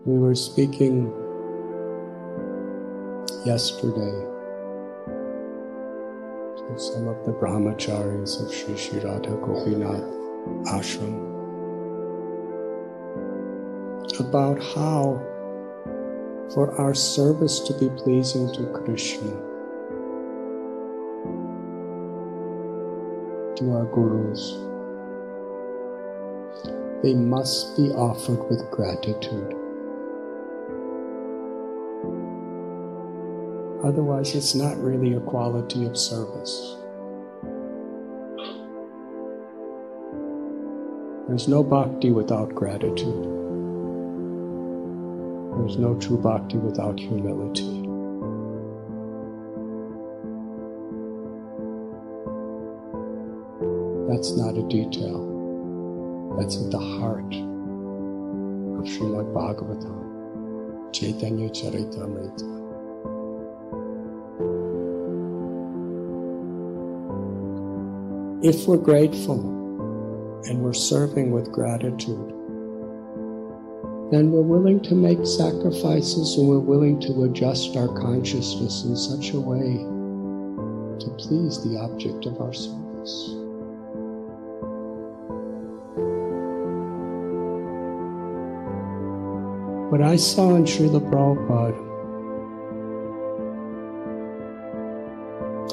We were speaking yesterday to some of the brahmacharis of Sri Sri Radha Gopinath Ashram about how for our service to be pleasing to Krishna, to our gurus, they must be offered with gratitude. Otherwise, it's not really a quality of service. There's no bhakti without gratitude. There's no true bhakti without humility. That's not a detail. That's at the heart of Srimad Bhagavatam, Chaitanya Charitamrita. If we're grateful and we're serving with gratitude, then we're willing to make sacrifices and we're willing to adjust our consciousness in such a way to please the object of our service. What I saw in Srila Prabhupada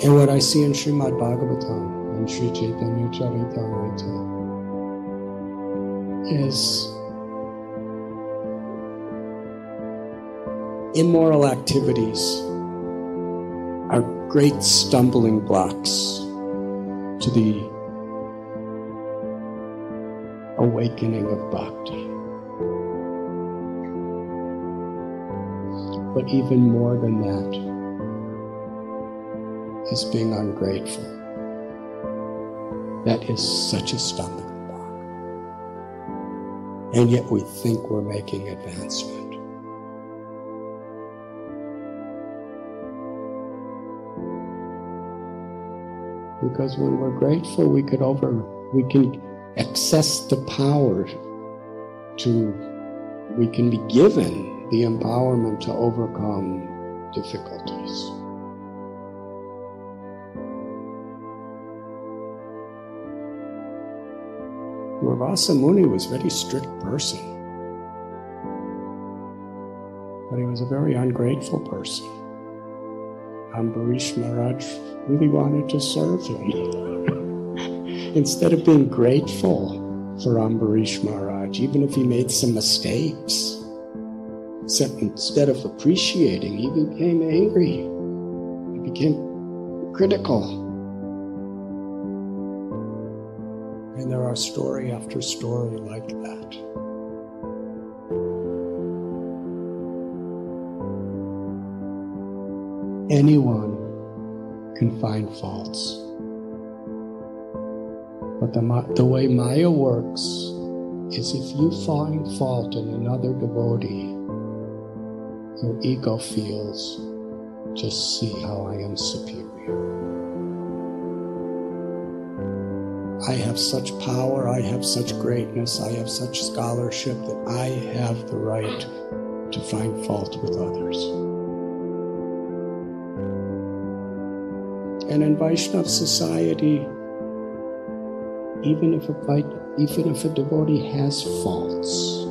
and what I see in Srimad Bhagavatam and Sri Chaitanya Charitamrita is immoral activities are great stumbling blocks to the awakening of bhakti. But even more than that is being ungrateful. That is such a stumbling block. And yet we think we're making advancement. Because when we're grateful, we can access the power we can be given the empowerment to overcome difficulties. Durvasa Muni was a very strict person, but he was a very ungrateful person. Ambarish Maharaj really wanted to serve him. Instead of being grateful for Ambarish Maharaj, even if he made some mistakes, instead of appreciating, he became angry. He became critical. And there are story after story like that. Anyone can find faults. But the way Maya works is if you find fault in another devotee, your ego feels, just see how I am superior. I have such power, I have such greatness, I have such scholarship that I have the right to find fault with others. And in Vaishnava society, even if a devotee has faults,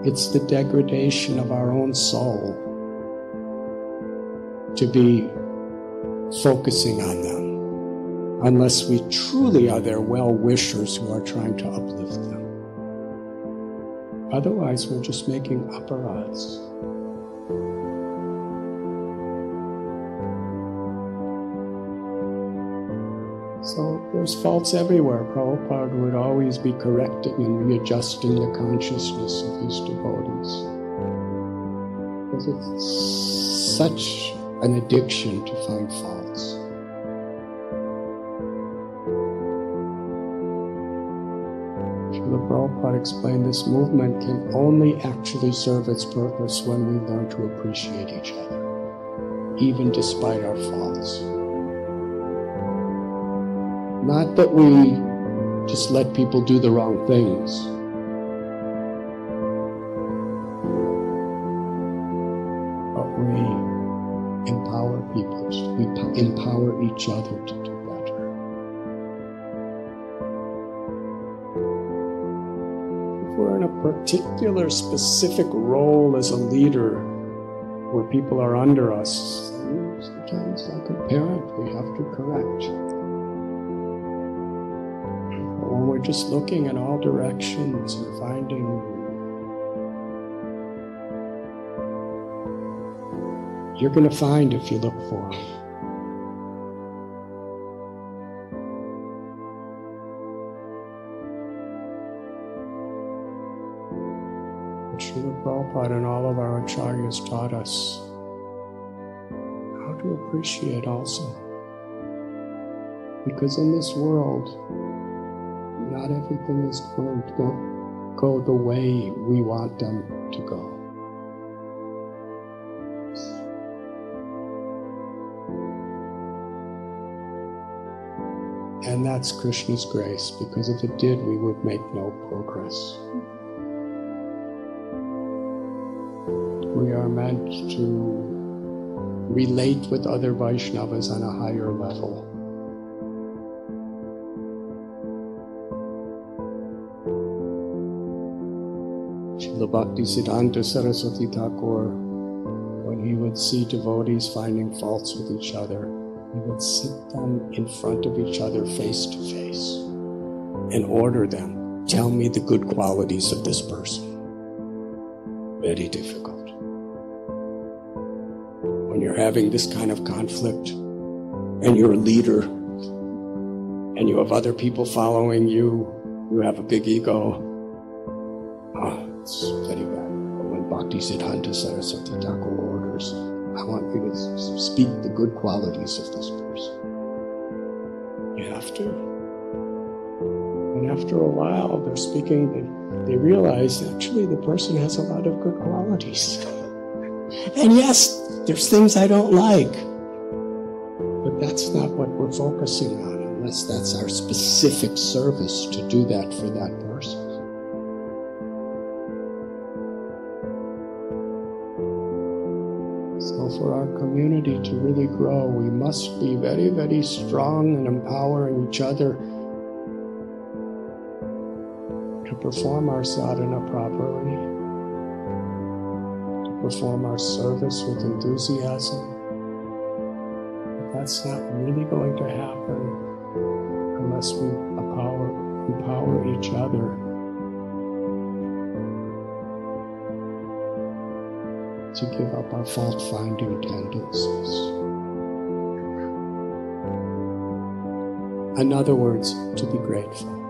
it's the degradation of our own soul to be focusing on them, unless we truly are their well-wishers who are trying to uplift them. Otherwise, we're just making aparadhs. So there's faults everywhere. Prabhupada would always be correcting and readjusting the consciousness of his devotees. Because it's such an addiction to find faults. Srila Prabhupada explained this movement can only actually serve its purpose when we learn to appreciate each other, even despite our faults. Not that we just let people do the wrong things, We empower each other to do better. If we're in a particular specific role as a leader where people are under us, sometimes like a parent, we have to correct. Or when we're just looking in all directions and finding, you're going to find if you look for them. But Srila Prabhupada and all of our acharyas taught us how to appreciate also. Because in this world, not everything is going to go the way we want them to go. And that's Krishna's grace, because if it did, we would make no progress. We are meant to relate with other Vaishnavas on a higher level. Srila Bhaktisiddhanta Saraswati Thakur, when he would see devotees finding faults with each other, he would sit them in front of each other face to face and order them, tell me the good qualities of this person. Very difficult. When you're having this kind of conflict and you're a leader and you have other people following you, you have a big ego, it's very bad. But when Bhaktisiddhanta Saraswati Thakur orders, I want you to speak the good qualities of this person. You have to. And after a while, they're speaking, they realize actually the person has a lot of good qualities. And yes, there's things I don't like. But that's not what we're focusing on, unless that's our specific service to do that for that person. So for our community to really grow, we must be very, very strong in empowering each other to perform our sadhana properly, to perform our service with enthusiasm. But that's not really going to happen unless we empower each other to give up our fault-finding tendencies. In other words, to be grateful.